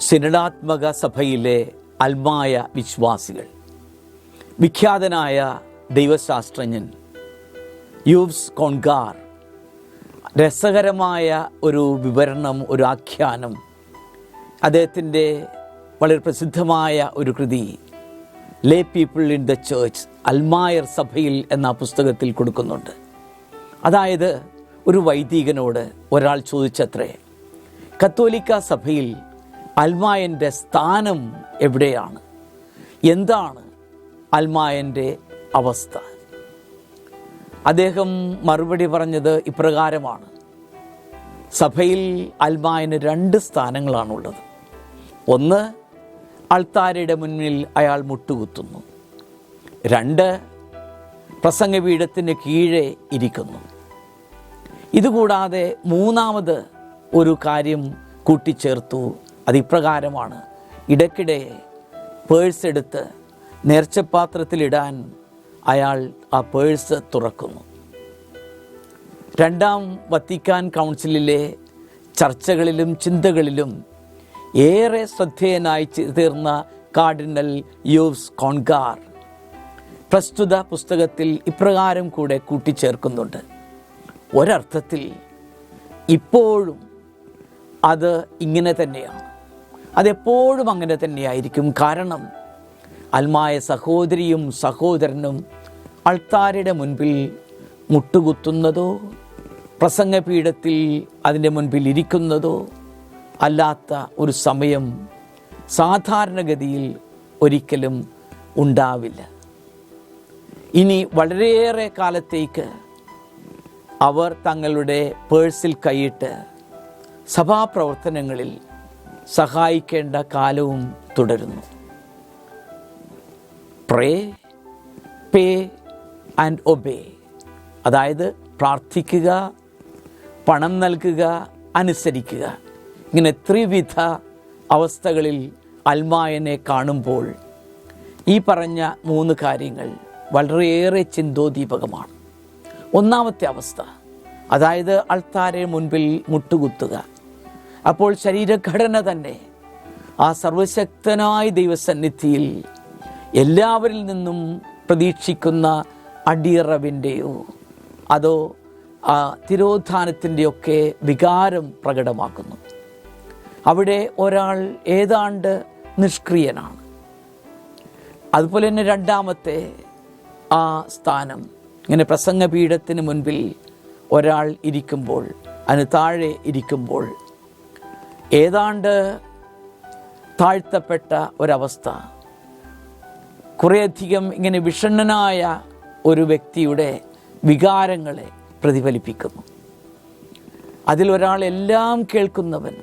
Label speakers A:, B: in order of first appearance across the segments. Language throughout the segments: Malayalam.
A: സിനഡാത്മക സഭയിലെ അൽമായ വിശ്വാസികൾ. വിഖ്യാതനായ ദൈവശാസ്ത്രജ്ഞൻ യൂവ്സ് കോൺഗാർ രസകരമായ ഒരു വിവരണം, ഒരു ആഖ്യാനം അദ്ദേഹത്തിൻ്റെ വളരെ പ്രസിദ്ധമായ ഒരു കൃതി ലേ പീപ്പിൾ ഇൻ ദ ചേർച്ച്, അൽമായർ സഭയിൽ എന്ന പുസ്തകത്തിൽ കൊടുക്കുന്നുണ്ട്. അതായത് ഒരു വൈദികനോട് ഒരാൾ ചോദിച്ചത്രേ, കത്തോലിക്ക സഭയിൽ അൽമായൻ്റെ സ്ഥാനം എവിടെയാണ്, എന്താണ് അൽമായൻ്റെ അവസ്ഥ? അദ്ദേഹം മറുപടി പറഞ്ഞത് ഇപ്രകാരമാണ്: സഭയിൽ അൽമായന് 2 സ്ഥാനങ്ങളാണുള്ളത്. ഒന്ന്, അൾത്താരയുടെ മുന്നിൽ അയാൾ മുട്ടുകുത്തുന്നു. 2, പ്രസംഗപീഠത്തിന് കീഴെ ഇരിക്കുന്നു. ഇതുകൂടാതെ 3ാമത് ഒരു കാര്യം കൂട്ടിച്ചേർത്തു. അതിപ്രകാരമാണ്: ഇടയ്ക്കിടെ പേഴ്സ് എടുത്ത് നേർച്ചപാത്രത്തിലിടാൻ അയാൾ ആ പേഴ്സ് തുറക്കുന്നു. 2ാം വത്തിക്കാൻ കൗൺസിലിലെ ചർച്ചകളിലും ചിന്തകളിലും ഏറെ ശ്രദ്ധേയനായി തീർന്ന കാർഡിനൽ യൂവ്സ് കോൺഗാർ പ്രസ്തുത പുസ്തകത്തിൽ ഇപ്രകാരം കൂടെ കൂട്ടിച്ചേർക്കുന്നുണ്ട്: ഒരർത്ഥത്തിൽ ഇപ്പോഴും അത് ഇങ്ങനെ തന്നെയാണ്, അതെപ്പോഴും അങ്ങനെ തന്നെയായിരിക്കും. കാരണം അൽമായ സഹോദരിയും സഹോദരനും അൾത്താരയുടെ മുൻപിൽ മുട്ടുകുത്തുന്നതോ പ്രസംഗപീഠത്തിൽ അതിൻ്റെ മുൻപിൽ ഇരിക്കുന്നതോ അല്ലാത്ത ഒരു സമയം സാധാരണഗതിയിൽ ഒരിക്കലും ഉണ്ടാവില്ല. ഇനി വളരെയേറെ കാലത്തേക്ക് അവർ തങ്ങളുടെ പേഴ്സിൽ കൈയിട്ട് സഭാപ്രവർത്തനങ്ങളിൽ സഹായിക്കേണ്ട കാലവും തുടരുന്നു. പ്രേ, പേ ആൻഡ് ഒബേ, അതായത് പ്രാർത്ഥിക്കുക, പണം നൽകുക, അനുസരിക്കുക. ഇങ്ങനെ ത്രിവിധ അവസ്ഥകളിൽ അൽമായനെ കാണുമ്പോൾ ഈ പറഞ്ഞ 3 കാര്യങ്ങൾ വളരെയേറെ ചിന്തോദീപകമാണ്. 1ാമത്തെ അവസ്ഥ, അതായത് അൾത്താരയുടെ മുൻപിൽ മുട്ടുകുത്തുക. അപ്പോൾ ശരീരഘടന തന്നെ ആ സർവശക്തനായ ദൈവസന്നിധിയിൽ എല്ലാവരിൽ നിന്നും പ്രതീക്ഷിക്കുന്ന അടിയറവിൻ്റെയോ അതോ തിരോധാനത്തിൻ്റെയൊക്കെ വികാരം പ്രകടമാക്കുന്നു. അവിടെ ഒരാൾ ഏതാണ്ട് നിഷ്ക്രിയനാണ്. അതുപോലെ തന്നെ 2ാമത്തെ ആ സ്ഥാനം, ഇങ്ങനെ പ്രസംഗപീഠത്തിന് മുൻപിൽ ഒരാൾ ഇരിക്കുമ്പോൾ, അതിന് താഴെ ഇരിക്കുമ്പോൾ ഏതാണ്ട് താഴ്ത്തപ്പെട്ട ഒരവസ്ഥ, കുറേയധികം ഇങ്ങനെ വിഷണ്ണനായ ഒരു വ്യക്തിയുടെ വികാരങ്ങളെ പ്രതിഫലിപ്പിക്കുന്നു. അതിലൊരാൾ എല്ലാം കേൾക്കുന്നവൻ,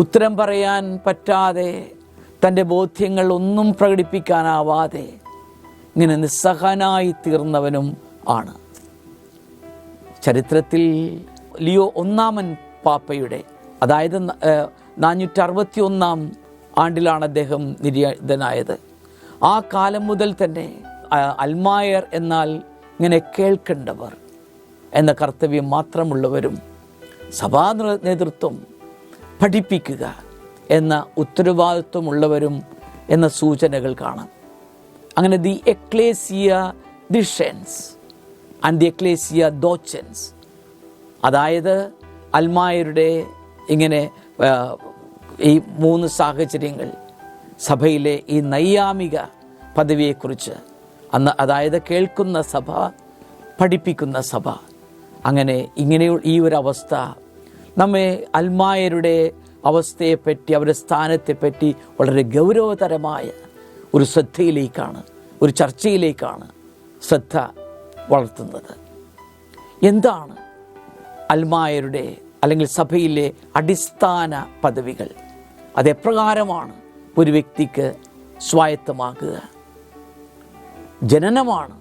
A: ഉത്തരം പറയാൻ പറ്റാതെ തൻ്റെ ബോധ്യങ്ങൾ ഒന്നും പ്രകടിപ്പിക്കാനാവാതെ ഇങ്ങനെ നിസ്സഹനായി തീർന്നവനും ആണ്. ചരിത്രത്തിൽ ലിയോ 1ാമൻ പാപ്പയുടെ, അതായത് 461 ആണ്ടിലാണ് അദ്ദേഹം നിര്യാതനായത്. ആ കാലം മുതൽ തന്നെ അൽമായർ എന്നാൽ ഇങ്ങനെ കേൾക്കേണ്ടവർ എന്ന കർത്തവ്യം മാത്രമുള്ളവരും സഭാ നേതൃത്വം പഠിപ്പിക്കുക എന്ന ഉത്തരവാദിത്വമുള്ളവരും എന്ന സൂചനകൾ കാണാം. അങ്ങനെ the ecclesia discens and the ecclesia docens, അതായത് അൽമായരുടെ ഇങ്ങനെ ഈ 3 സാഹചര്യങ്ങൾ സഭയിലെ ഈ നൈയാമിക പദവിയെക്കുറിച്ച്, അതായത് കേൾക്കുന്ന സഭ, പഠിപ്പിക്കുന്ന സഭ, അങ്ങനെ ഈ ഒരു അവസ്ഥ നമ്മെ അൽമായരുടെ അവസ്ഥയെപ്പറ്റി, അവരുടെ സ്ഥാനത്തെപ്പറ്റി വളരെ ഗൗരവതരമായ ഒരു ശ്രദ്ധയിലേക്കാണ്, ഒരു ചർച്ചയിലേക്കാണ് ശ്രദ്ധ വളർത്തുന്നത്. എന്താണ് അൽമായരുടെ അല്ലെങ്കിൽ സഭയിലെ അടിസ്ഥാന പദവികൾ? അതെപ്രകാരമാണ് ഒരു വ്യക്തിക്ക് സ്വായത്തമാക്കുക? ജനനമാണ്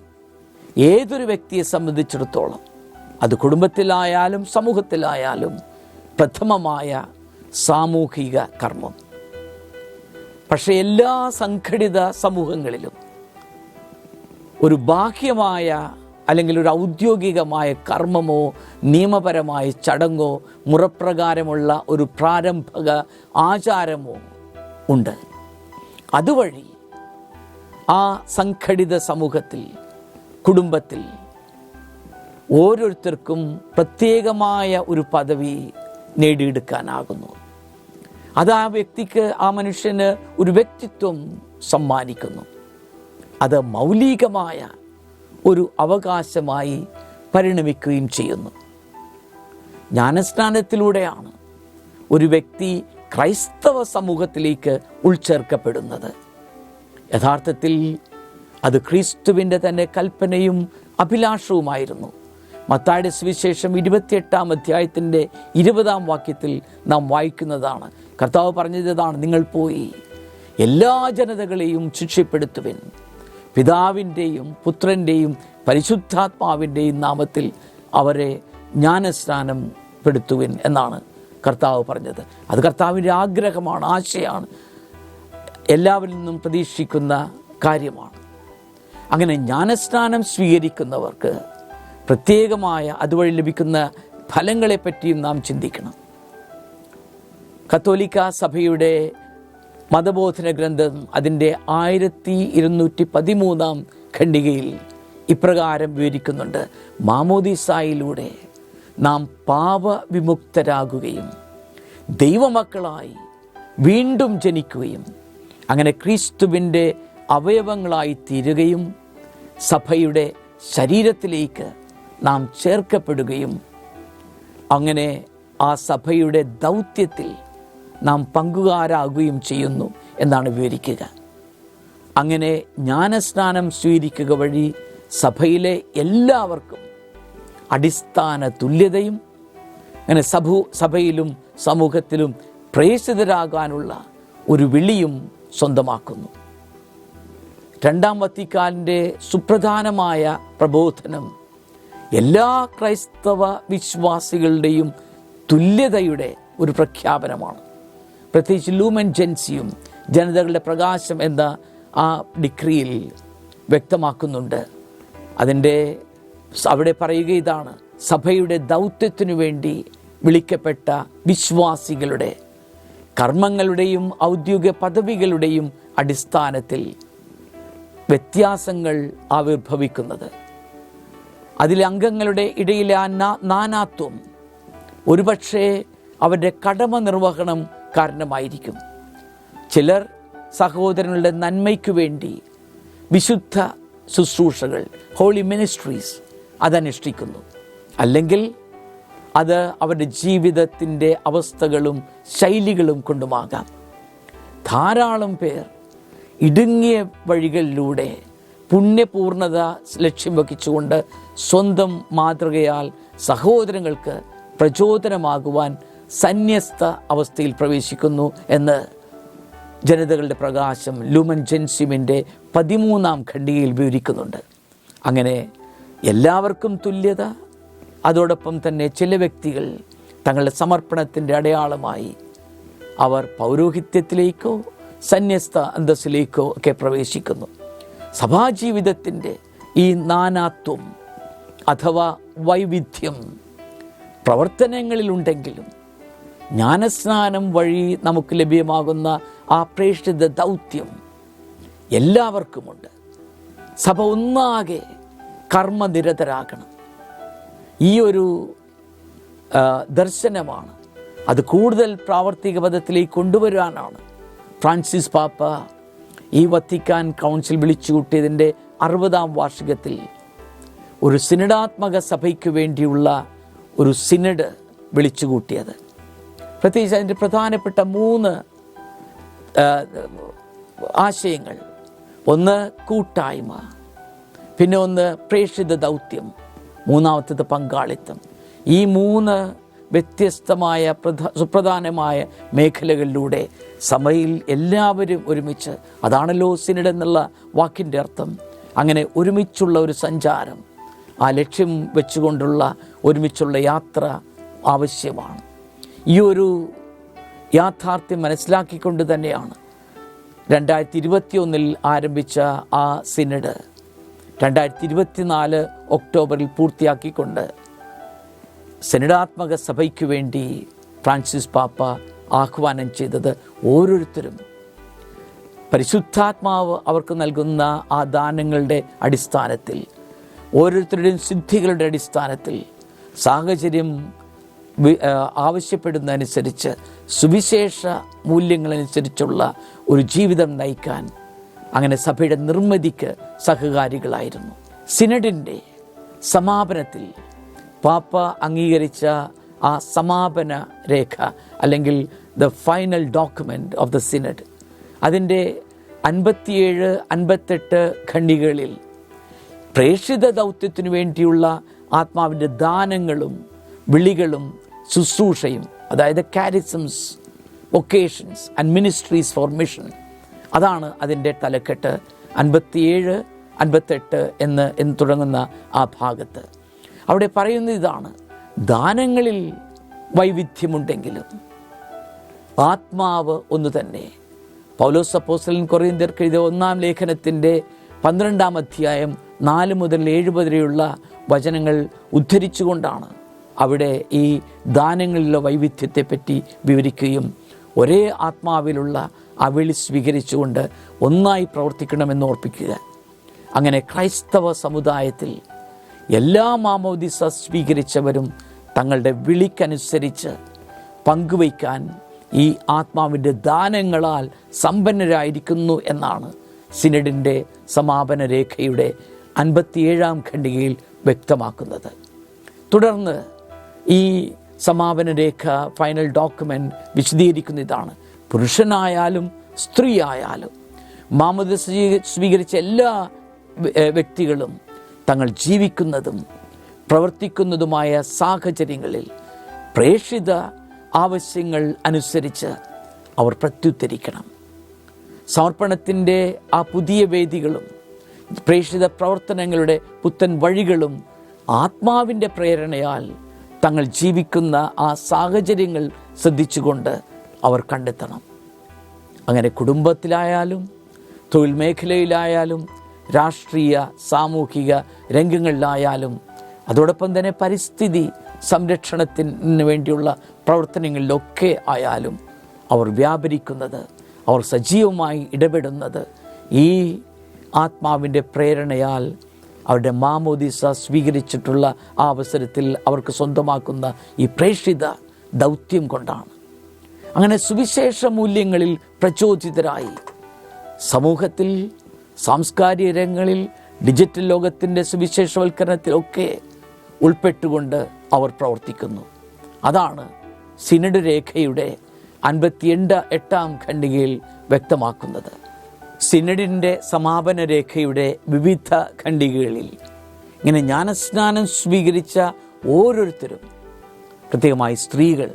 A: ഏതൊരു വ്യക്തിയെ സംബന്ധിച്ചിടത്തോളം, അത് കുടുംബത്തിലായാലും സമൂഹത്തിലായാലും പ്രഥമമായ സാമൂഹിക കർമ്മം. പക്ഷേ എല്ലാ സംഘടിത സമൂഹങ്ങളിലും ഒരു ബാഹ്യമായ അല്ലെങ്കിൽ ഒരു ഔദ്യോഗികമായ കർമ്മമോ നിയമപരമായ ചടങ്ങോ മുറപ്രകാരമുള്ള ഒരു പ്രാരംഭക ആചാരമോ ഉണ്ട്. അതുവഴി ആ സംഘടിത സമൂഹത്തിൽ, കുടുംബത്തിൽ ഓരോരുത്തർക്കും പ്രത്യേകമായ ഒരു പദവി നേടിയെടുക്കാനാകുന്നു. അത് ആ വ്യക്തിക്ക്, ആ മനുഷ്യന് ഒരു വ്യക്തിത്വം സമ്മാനിക്കുന്നു. അത് മൗലികമായ ഒരു അവകാശമായി പരിണമിക്കുകയും ചെയ്യുന്നു. ജ്ഞാനസ്നാനത്തിലൂടെയാണ് ഒരു വ്യക്തി ക്രൈസ്തവ സമൂഹത്തിലേക്ക് ഉൾച്ചേർക്കപ്പെടുന്നത്. യഥാർത്ഥത്തിൽ അത് ക്രിസ്തുവിൻ്റെ തന്നെ കൽപ്പനയും അഭിലാഷവുമായിരുന്നു. മത്തായിയുടെ സുവിശേഷം 28-ാം അധ്യായത്തിൻ്റെ 20-ാം വാക്യത്തിൽ നാം വായിക്കുന്നതാണ്. കർത്താവ് പറഞ്ഞതാണ്, നിങ്ങൾ പോയി എല്ലാ ജനതകളെയും ശിക്ഷപ്പെടുത്തുവിൻ, പിതാവിൻ്റെയും പുത്രൻ്റെയും പരിശുദ്ധാത്മാവിൻ്റെയും നാമത്തിൽ അവരെ ജ്ഞാനസ്നാനം പെടുത്തുവിൻ എന്നാണ് കർത്താവ് പറഞ്ഞത്. അത് കർത്താവിൻ്റെ ആഗ്രഹമാണ്, ആശയാണ്, എല്ലാവരിൽ നിന്നും പ്രതീക്ഷിക്കുന്ന കാര്യമാണ്. അങ്ങനെ ജ്ഞാനസ്നാനം സ്വീകരിക്കുന്നവർക്ക് പ്രത്യേകമായ അതുവഴി ലഭിക്കുന്ന ഫലങ്ങളെപ്പറ്റിയും നാം ചിന്തിക്കണം. കത്തോലിക്ക സഭയുടെ മതബോധന ഗ്രന്ഥം അതിൻ്റെ 1213-ാം ഖണ്ഡികയിൽ ഇപ്രകാരം വിവരിക്കുന്നുണ്ട്: മാമോദീസായിലൂടെ നാം പാപവിമുക്തരാകുകയും ദൈവമക്കളായി വീണ്ടും ജനിക്കുകയും അങ്ങനെ ക്രിസ്തുവിൻ്റെ അവയവങ്ങളായി തീരുകയും സഭയുടെ ശരീരത്തിലേക്ക് നാം ചേർക്കപ്പെടുകയും അങ്ങനെ ആ സഭയുടെ ദൗത്യത്തിൽ നാം പങ്കുകാരാകുകയും ചെയ്യുന്നു എന്നാണ് വിവരിക്കുക. അങ്ങനെ ജ്ഞാനസ്നാനം സ്വീകരിക്കുക വഴി സഭയിലെ എല്ലാവർക്കും അടിസ്ഥാന തുല്യതയും അങ്ങനെ സഭയിലും സമൂഹത്തിലും പ്രേക്ഷിതരാകാനുള്ള ഒരു വിളിയും സ്വന്തമാക്കുന്നു. രണ്ടാം വത്തിക്കാനിൻ്റെ സുപ്രധാനമായ പ്രബോധനം എല്ലാ ക്രൈസ്തവ വിശ്വാസികളുടെയും തുല്യതയുടെ ഒരു പ്രഖ്യാപനമാണ്. പ്രത്യേകിച്ച് ലൂമൻ ജെൻസിയും ജനതകളുടെ പ്രകാശം എന്ന ആ ഡിക്രിയിൽ വ്യക്തമാക്കുന്നുണ്ട്. അവിടെ പറയുക ഇതാണ്: സഭയുടെ ദൗത്യത്തിനു വേണ്ടി വിളിക്കപ്പെട്ട വിശ്വാസികളുടെ കർമ്മങ്ങളുടെയും ഔദ്യോഗിക പദവികളുടെയും അടിസ്ഥാനത്തിൽ വ്യത്യാസങ്ങൾ ആവിർഭവിക്കുന്നത്, അതിലെ അംഗങ്ങളുടെ ഇടയിലെ ആ നാനാത്വം ഒരുപക്ഷെ അവരുടെ കടമ നിർവഹണം കാരണമായിരിക്കും. ചിലർ സഹോദരങ്ങളുടെ നന്മയ്ക്കു വേണ്ടി വിശുദ്ധ ശുശ്രൂഷകൾ, ഹോളി മിനിസ്ട്രീസ് അതനുഷ്ഠിക്കുന്നു. അല്ലെങ്കിൽ അത് അവരുടെ ജീവിതത്തിൻ്റെ അവസ്ഥകളും ശൈലികളും കൊണ്ടുമാകാം. ധാരാളം പേർ ഇടുങ്ങിയ വഴികളിലൂടെ പുണ്യപൂർണത ലക്ഷ്യം വഹിച്ചുകൊണ്ട് സ്വന്തം മാതൃകയാൽ സഹോദരങ്ങൾക്ക് പ്രചോദനമാകുവാൻ സന്യസ്ത അവസ്ഥയിൽ പ്രവേശിക്കുന്നു എന്ന് ജനതകളുടെ പ്രകാശം ലൂമൻ ജെൻസിമിൻ്റെ 13-ാം ഖണ്ഡികയിൽ വിവരിക്കുന്നുണ്ട്. അങ്ങനെ എല്ലാവർക്കും തുല്യത, അതോടൊപ്പം തന്നെ ചില വ്യക്തികൾ തങ്ങളുടെ സമർപ്പണത്തിൻ്റെ അടയാളമായി അവർ പൗരോഹിത്യത്തിലേക്കോ സന്യസ്ത അന്തസ്സിലേക്കോ ഒക്കെ പ്രവേശിക്കുന്നു. സഭാജീവിതത്തിൻ്റെ ഈ നാനാത്വം അഥവാ വൈവിധ്യം പ്രവർത്തനങ്ങളിലുണ്ടെങ്കിലും ജ്ഞാനസ്നാനം വഴി നമുക്ക് ലഭ്യമാകുന്ന ആ പ്രേക്ഷിത ദൗത്യം എല്ലാവർക്കുമുണ്ട്. സഭ ഒന്നാകെ കർമ്മനിരതരാകണം. ഈ ഒരു ദർശനമാണ് അത് കൂടുതൽ പ്രാവർത്തിക പദത്തിലേക്ക് കൊണ്ടുവരാനാണ് ഫ്രാൻസിസ് പാപ്പ ഈ വത്തിക്കാൻ കൗൺസിൽ വിളിച്ചുകൂട്ടിയതിൻ്റെ 60-ാം വാർഷികത്തിൽ ഒരു സിനഡാത്മക സഭയ്ക്ക് വേണ്ടിയുള്ള ഒരു സിനഡ് വിളിച്ചുകൂട്ടിയത്. പ്രത്യേകിച്ച് അതിൻ്റെ പ്രധാനപ്പെട്ട 3 ആശയങ്ങൾ: ഒന്ന് കൂട്ടായ്മ, പിന്നെ ഒന്ന് പ്രേക്ഷിത ദൗത്യം, മൂന്നാമത്തേത് പങ്കാളിത്തം. ഈ 3 വ്യത്യസ്തമായ സുപ്രധാനമായ മേഖലകളിലൂടെ സഭയിൽ എല്ലാവരും ഒരുമിച്ച്, അതാണല്ലോ സിനഡ് എന്നുള്ള വാക്കിൻ്റെ അർത്ഥം, അങ്ങനെ ഒരുമിച്ചുള്ള ഒരു സഞ്ചാരം, ആ ലക്ഷ്യം വെച്ചുകൊണ്ടുള്ള ഒരുമിച്ചുള്ള യാത്ര ആവശ്യമാണ്. ഈ ഒരു യാഥാർത്ഥ്യം മനസ്സിലാക്കിക്കൊണ്ട് തന്നെയാണ് 2021 ആരംഭിച്ച ആ സിനഡ് 2024 ഒക്ടോബറിൽ പൂർത്തിയാക്കിക്കൊണ്ട് സെനഡാത്മക സഭയ്ക്ക് വേണ്ടി ഫ്രാൻസിസ് പാപ്പ ആഹ്വാനം ചെയ്തത് ഓരോരുത്തരും പരിശുദ്ധാത്മാവ് അവർക്ക് നൽകുന്ന ആ ദാനങ്ങളുടെ അടിസ്ഥാനത്തിൽ, ഓരോരുത്തരുടെയും സിദ്ധികളുടെ അടിസ്ഥാനത്തിൽ, സാഹചര്യം ആവശ്യപ്പെടുന്നതനുസരിച്ച് സുവിശേഷ മൂല്യങ്ങളനുസരിച്ചുള്ള ഒരു ജീവിതം നയിക്കാൻ അങ്ങനെ സഭയുടെ നിർമ്മിതിക്ക് സഹകാരികളായിരുന്നു. സിനഡിൻ്റെ സമാപനത്തിൽ പാപ്പ അംഗീകരിച്ച ആ സമാപന രേഖ അല്ലെങ്കിൽ the final document of the synod, അതിൻ്റെ 57-58 ഖണ്ഡികകളിൽ പ്രേക്ഷിത ദൗത്യത്തിനു വേണ്ടിയുള്ള ആത്മാവിൻ്റെ ദാനങ്ങളും വിളികളും ശുശ്രൂഷയും, അതായത് കാരിസംസ്, vocations and ministries four mission, അതാണ് അതിൻ്റെ തലക്കെട്ട്. 57-58 എന്ന് തുടങ്ങുന്ന ആ ഭാഗത്ത് അവിടെ പറയുന്നത് ഇതാണ്: ദാനങ്ങളിൽ വൈവിധ്യമുണ്ടെങ്കിലും ആത്മാവ് ഒന്ന് തന്നെ. പൗലോസ് അപ്പോസ്തലൻ കൊറിന്ത്യർക്ക് എഴുതിയ 1-ാം ലേഖനത്തിൻ്റെ 12-ാം അധ്യായം 4 മുതൽ 7 വരെയുള്ള വചനങ്ങൾ ഉദ്ധരിച്ചുകൊണ്ടാണ് അവിടെ ഈ ദാനങ്ങളിലെ വൈവിധ്യത്തെപ്പറ്റി വിവരിക്കുകയും ഒരേ ആത്മാവിലുള്ള ആ വിളി സ്വീകരിച്ചുകൊണ്ട് ഒന്നായി പ്രവർത്തിക്കണമെന്ന് ഓർപ്പിക്കുക. അങ്ങനെ ക്രൈസ്തവ സമുദായത്തിൽ എല്ലാ മാമോദിസ സ്വീകരിച്ചവരും തങ്ങളുടെ വിളിക്കനുസരിച്ച് പങ്കുവയ്ക്കാൻ ഈ ആത്മാവിൻ്റെ ദാനങ്ങളാൽ സമ്പന്നരായിരിക്കുന്നു എന്നാണ് സിനഡിൻ്റെ സമാപന രേഖയുടെ 57-ാം ഖണ്ഡികയിൽ വ്യക്തമാക്കുന്നത്. തുടർന്ന് ഈ സമാപന രേഖ ഫൈനൽ ഡോക്യുമെൻ്റ് വിശദീകരിക്കുന്ന ഇതാണ്: പുരുഷനായാലും സ്ത്രീ ആയാലും മാമോദിസ സ്വീകരിച്ച എല്ലാ വ്യക്തികളും തങ്ങൾ ജീവിക്കുന്നതും പ്രവർത്തിക്കുന്നതുമായ സാഹചര്യങ്ങളിൽ പ്രേക്ഷിത ആവശ്യങ്ങൾ അനുസരിച്ച് അവർ പ്രത്യുത്തരിക്കണം. സമർപ്പണത്തിൻ്റെ ആ പുതിയ വേദികളും പ്രേക്ഷിത പ്രവർത്തനങ്ങളുടെ പുത്തൻ വഴികളും ആത്മാവിൻ്റെ പ്രേരണയാൽ തങ്ങൾ ജീവിക്കുന്ന ആ സാഹചര്യങ്ങൾ ശ്രദ്ധിച്ചുകൊണ്ട് അവർ കണ്ടെത്തണം. അങ്ങനെ കുടുംബത്തിലായാലും തൊഴിൽ മേഖലയിലായാലും രാഷ്ട്രീയ സാമൂഹിക രംഗങ്ങളിലായാലും അതോടൊപ്പം തന്നെ പരിസ്ഥിതി സംരക്ഷണത്തിന് വേണ്ടിയുള്ള പ്രവർത്തനങ്ങളിലൊക്കെ ആയാലും അവർ വ്യാപരിക്കുന്നത്, അവർ സജീവമായി ഇടപെടുന്നത് ഈ ആത്മാവിൻ്റെ പ്രേരണയാൽ അവരുടെ മാമോദിസ സ്വീകരിച്ചിട്ടുള്ള ആ അവസരത്തിൽ അവർക്ക് സ്വന്തമാക്കുന്ന ഈ പ്രേക്ഷിത ദൗത്യം കൊണ്ടാണ്. അങ്ങനെ സുവിശേഷ മൂല്യങ്ങളിൽ പ്രചോദിതരായി സമൂഹത്തിൽ, സാംസ്കാരിക രംഗങ്ങളിൽ, ഡിജിറ്റൽ ലോകത്തിൻ്റെ സുവിശേഷവൽക്കരണത്തിലൊക്കെ ഉൾപ്പെട്ടുകൊണ്ട് അവർ പ്രവർത്തിക്കുന്നു. അതാണ് സിനഡ് രേഖയുടെ 58-ാം ഖണ്ഡികയിൽ വ്യക്തമാക്കുന്നത്. സിനഡിൻ്റെ സമാപന രേഖയുടെ വിവിധ ഖണ്ഡികകളിൽ ഇങ്ങനെ ജ്ഞാനസ്നാനം സ്വീകരിച്ച ഓരോരുത്തരും, പ്രത്യേകമായി സ്ത്രീകൾ,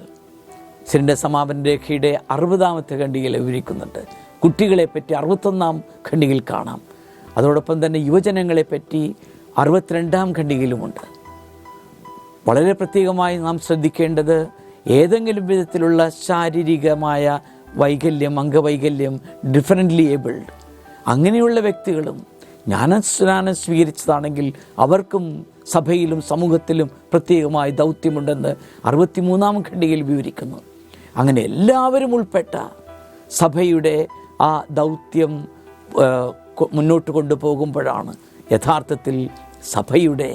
A: സിനഡിൻ്റെ സമാപന രേഖയുടെ 60-ാമത്തെ ഖണ്ഡികയിൽ വിവരിക്കുന്നുണ്ട്. കുട്ടികളെപ്പറ്റി 61-ാം ഖണ്ഡികയിൽ കാണാം. അതോടൊപ്പം തന്നെ യുവജനങ്ങളെപ്പറ്റി 62-ാം ഖണ്ഡികയിലുമുണ്ട്. വളരെ പ്രത്യേകമായി നാം ശ്രദ്ധിക്കേണ്ടത് ഏതെങ്കിലും വിധത്തിലുള്ള ശാരീരികമായ വൈകല്യം, അംഗവൈകല്യം, ഡിഫറൻ്റ്ലി ഏബിൾഡ് അങ്ങനെയുള്ള വ്യക്തികളും ജ്ഞാനസ്നാനം സ്വീകരിച്ചതാണെങ്കിൽ അവർക്കും സഭയിലും സമൂഹത്തിലും പ്രത്യേകമായി ദൗത്യമുണ്ടെന്ന് 63-ാം ഖണ്ഡികയിൽ വിവരിക്കുന്നു. അങ്ങനെ എല്ലാവരും ഉൾപ്പെട്ട സഭയുടെ ആ ദൗത്യം മുന്നോട്ട് കൊണ്ടുപോകുമ്പോഴാണ് യഥാർത്ഥത്തിൽ സഭയുടെ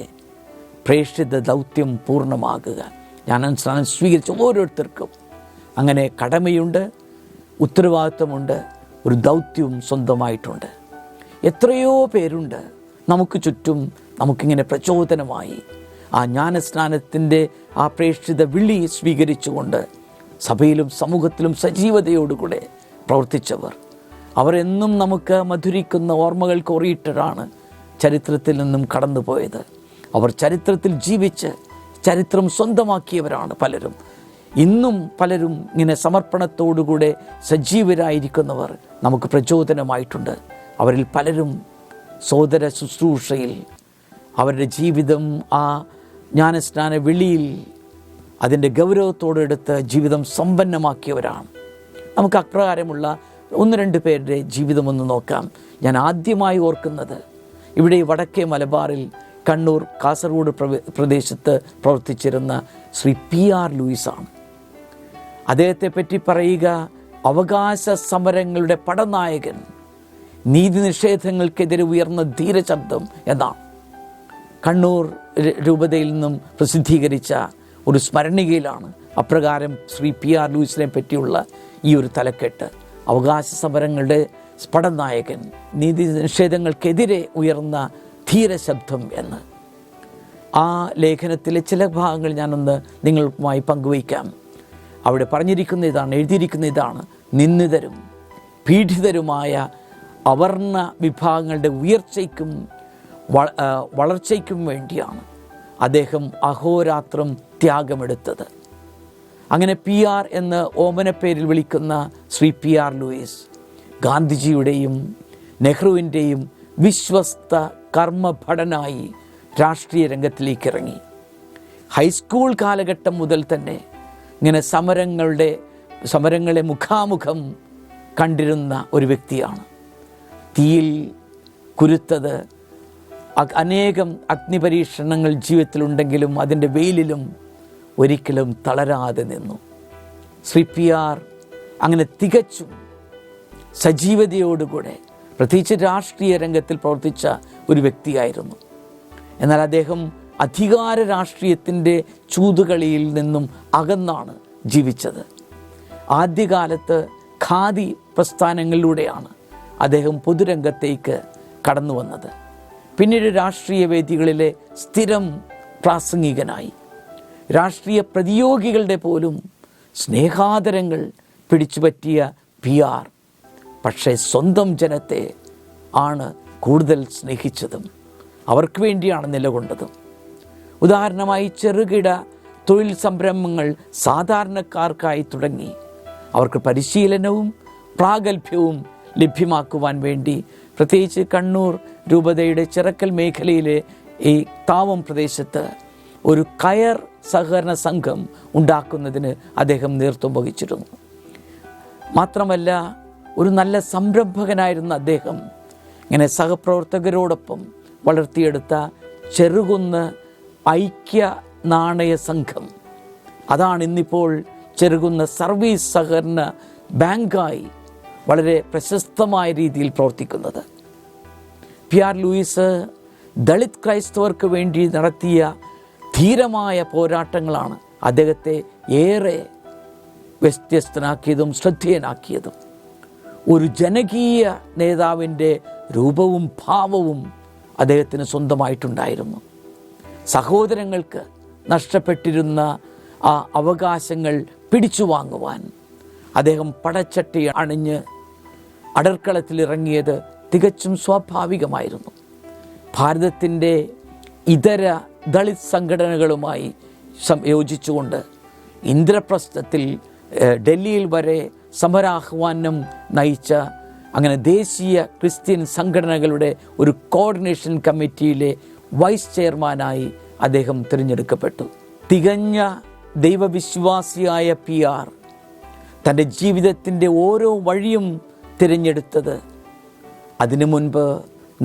A: പ്രേക്ഷിത ദൗത്യം പൂർണ്ണമാകുക. ജ്ഞാനസ്നാനം സ്വീകരിച്ച ഓരോരുത്തർക്കും അങ്ങനെ കടമയുണ്ട്, ഉത്തരവാദിത്വമുണ്ട്, ഒരു ദൗത്യവും സ്വന്തമായിട്ടുണ്ട്. എത്രയോ പേരുണ്ട് നമുക്ക് ചുറ്റും നമുക്കിങ്ങനെ പ്രചോദനമായി ആ ജ്ഞാനസ്നാനത്തിൻ്റെ ആ പ്രേക്ഷിത വിളി സ്വീകരിച്ചുകൊണ്ട് സഭയിലും സമൂഹത്തിലും സജീവതയോടുകൂടെ പ്രവർത്തിച്ചവർ. അവരെന്നും നമുക്ക് മധുരിക്കുന്ന ഓർമ്മകൾക്ക് ഓറിയിട്ടാണ് ചരിത്രത്തിൽ നിന്നും കടന്നുപോയത്. അവർ ചരിത്രത്തിൽ ജീവിച്ച് ചരിത്രം സ്വന്തമാക്കിയവരാണ് പലരും. ഇന്നും പലരും ഇങ്ങനെ സമർപ്പണത്തോടുകൂടെ സജീവരായിരിക്കുന്നവർ നമുക്ക് പ്രചോദനമായിട്ടുണ്ട്. അവരിൽ പലരും സോദര ശുശ്രൂഷയിൽ അവരുടെ ജീവിതം ആ ജ്ഞാനസ്നാന വിളിയിൽ അതിൻ്റെ ഗൗരവത്തോടെടുത്ത് ജീവിതം സമ്പന്നമാക്കിയവരാണ്. നമുക്ക് അപ്രകാരമുള്ള 1-2 പേരുടെ ജീവിതമൊന്ന് നോക്കാം. ഞാൻ ആദ്യമായി ഓർക്കുന്നത് ഇവിടെ വടക്കേ മലബാറിൽ കണ്ണൂർ കാസർഗോഡ് പ്രദേശത്ത് പ്രവർത്തിച്ചിരുന്ന ശ്രീ PR ലൂയിസാണ്. അദ്ദേഹത്തെ പറ്റി പറയുക അവകാശ സമരങ്ങളുടെ പടനായകൻ, നീതി നിഷേധങ്ങൾക്കെതിരെ ഉയർന്ന ധീരശബ്ദം എന്നാണ്. കണ്ണൂർ രൂപതയിൽ നിന്നും പ്രസിദ്ധീകരിച്ച ഒരു സ്മരണികയിലാണ് അപ്രകാരം ശ്രീ PR ലൂയിസിനെ പറ്റിയുള്ള ഈ ഒരു തലക്കെട്ട്, അവകാശ സമരങ്ങളുടെ പടനായകൻ, നീതി നിഷേധങ്ങൾക്കെതിരെ ഉയർന്ന ധീരശബ്ദം എന്ന്. ആ ലേഖനത്തിലെ ചില ഭാഗങ്ങൾ ഞാനൊന്ന് നിങ്ങളുമായി പങ്കുവയ്ക്കാം. അവിടെ പറഞ്ഞിരിക്കുന്ന ഇതാണ്, എഴുതിയിരിക്കുന്ന ഇതാണ്: നിന്ദിതരും പീഡിതരുമായ അവർണ വിഭാഗങ്ങളുടെ ഉയർച്ചയ്ക്കും വളർച്ചയ്ക്കും വേണ്ടിയാണ് അദ്ദേഹം അഹോരാത്രം ത്യാഗമെടുത്തത്. അങ്ങനെ PR എന്ന് ഓമനപ്പേരിൽ വിളിക്കുന്ന ശ്രീ PR ലൂയിസ് ഗാന്ധിജിയുടെയും നെഹ്റുവിൻ്റെയും വിശ്വസ്ത കർമ്മഭടനായി രാഷ്ട്രീയ രംഗത്തിലേക്ക് ഇറങ്ങി. ഹൈസ്കൂൾ കാലഘട്ടം മുതൽ തന്നെ ഇങ്ങനെ സമരങ്ങളെ മുഖാമുഖം കണ്ടിരുന്ന ഒരു വ്യക്തിയാണ്. തീയിൽ കുരുത്തത് അനേകം അഗ്നിപരീക്ഷണങ്ങൾ ജീവിതത്തിലുണ്ടെങ്കിലും അതിൻ്റെ വെയിലിലും ഒരിക്കലും തളരാതെ നിന്നു. ശ്രീ PR അങ്ങനെ തികച്ചും സജീവതയോടുകൂടെ പ്രത്യേകിച്ച് രാഷ്ട്രീയ രംഗത്തിൽ പ്രവർത്തിച്ച ഒരു വ്യക്തിയായിരുന്നു. എന്നാൽ അദ്ദേഹം അധികാര രാഷ്ട്രീയത്തിൻ്റെ ചൂതുകളിയിൽ നിന്നും അകന്നാണ് ജീവിച്ചത്. ആദ്യകാലത്ത് ഖാദി പ്രസ്ഥാനങ്ങളിലൂടെയാണ് അദ്ദേഹം പൊതുരംഗത്തേക്ക് കടന്നു വന്നത്. പിന്നീട് രാഷ്ട്രീയ വേദികളിലെ സ്ഥിരം പ്രാസംഗികനായി. രാഷ്ട്രീയ പ്രതിയോഗികളുടെ പോലും സ്നേഹാദരങ്ങൾ പിടിച്ചുപറ്റിയ PR പക്ഷേ സ്വന്തം ജനത്തെ ആണ് കൂടുതൽ സ്നേഹിച്ചതും അവർക്ക് വേണ്ടിയാണ് നിലകൊണ്ടതും. ഉദാഹരണമായി ചെറുകിട തൊഴിൽ സംരംഭങ്ങൾ സാധാരണക്കാർക്കായി തുടങ്ങി അവർക്ക് പരിശീലനവും പ്രാഗൽഭ്യവും ലഭ്യമാക്കുവാൻ വേണ്ടി പ്രത്യേകിച്ച് കണ്ണൂർ രൂപതയുടെ ചിറക്കൽ മേഖലയിലെ ഈ താവം പ്രദേശത്ത് ഒരു കയർ സഹകരണ സംഘം ഉണ്ടാക്കുന്നതിന് അദ്ദേഹം നേതൃത്വം വഹിച്ചിരുന്നു. മാത്രമല്ല ഒരു നല്ല സംരംഭകനായിരുന്ന അദ്ദേഹം ഇങ്ങനെ സഹപ്രവർത്തകരോടൊപ്പം വളർത്തിയെടുത്ത ചെറുകുന്ന് ഐക്യ നാണയ സംഘം, അതാണ് ഇന്നിപ്പോൾ ചെറുകുന്ന സർവീസ് സഹകരണ ബാങ്കായി വളരെ പ്രശസ്തമായ രീതിയിൽ പ്രവർത്തിക്കുന്നത്. PR ലൂയിസ് ദളിത് ക്രൈസ്തവർക്ക് വേണ്ടി നടത്തിയ ധീരമായ പോരാട്ടങ്ങളാണ് അദ്ദേഹത്തെ ഏറെ വ്യത്യസ്തനാക്കിയതും ശ്രദ്ധേയനാക്കിയതും. ഒരു ജനകീയ നേതാവിൻ്റെ രൂപവും ഭാവവും അദ്ദേഹത്തിന് സ്വന്തമായിട്ടുണ്ടായിരുന്നു. സഹോദരങ്ങൾക്ക് നഷ്ടപ്പെട്ടിരുന്ന ആ അവകാശങ്ങൾ പിടിച്ചു വാങ്ങുവാൻ അദ്ദേഹം പടച്ചട്ടി അണിഞ്ഞ് അടർക്കളത്തിലിറങ്ങിയത് തികച്ചും സ്വാഭാവികമായിരുന്നു. ഭാരതത്തിൻ്റെ ഇതര ദളിത് സംഘടനകളുമായി യോജിച്ചുകൊണ്ട് ഇന്ദ്രപ്രസ്ഥത്തിൽ ഡൽഹിയിൽ വരെ സമരാഹ്വാനം നയിച്ച അങ്ങനെ ദേശീയ ക്രിസ്ത്യൻ സംഘടനകളുടെ ഒരു കോർഡിനേഷൻ കമ്മിറ്റിയിലെ വൈസ് ചെയർമാനായി അദ്ദേഹം തിരഞ്ഞെടുക്കപ്പെട്ടു. തികഞ്ഞ ദൈവവിശ്വാസിയായ PR തൻ്റെ ജീവിതത്തിൻ്റെ ഓരോ വഴിയും തിരഞ്ഞെടുത്തത് അതിനു മുൻപ്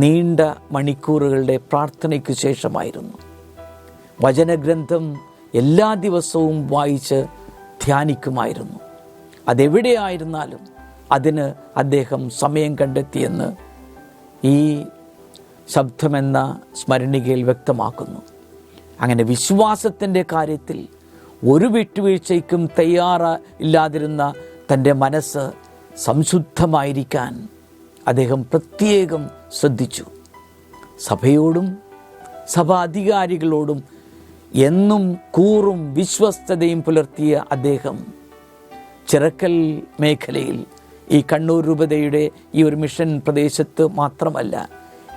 A: നീണ്ട മണിക്കൂറുകളുടെ പ്രാർത്ഥനയ്ക്ക് ശേഷമായിരുന്നു. വചനഗ്രന്ഥം എല്ലാ ദിവസവും വായിച്ച് ധ്യാനിക്കുമായിരുന്നു. അതെവിടെയായിരുന്നാലും അതിന് അദ്ദേഹം സമയം കണ്ടെത്തിയെന്ന് ഈ ശബ്ദമെന്ന സ്മരണികയിൽ വ്യക്തമാക്കുന്നു. അങ്ങനെ വിശ്വാസത്തിൻ്റെ കാര്യത്തിൽ ഒരു വിട്ടുവീഴ്ചയ്ക്കും തയ്യാറില്ലാതിരുന്ന തൻ്റെ മനസ്സ് സംശുദ്ധമായിരിക്കാൻ അദ്ദേഹം പ്രത്യേകം ശ്രദ്ധിച്ചു. സഭയോടും സഭാധികാരികളോടും എന്നും കൂറും വിശ്വസ്തതയും പുലർത്തിയ അദ്ദേഹം ചിറക്കൽ മേഖലയിൽ ഈ കണ്ണൂർ രൂപതയുടെ ഈ ഒരു മിഷൻ പ്രദേശത്ത് മാത്രമല്ല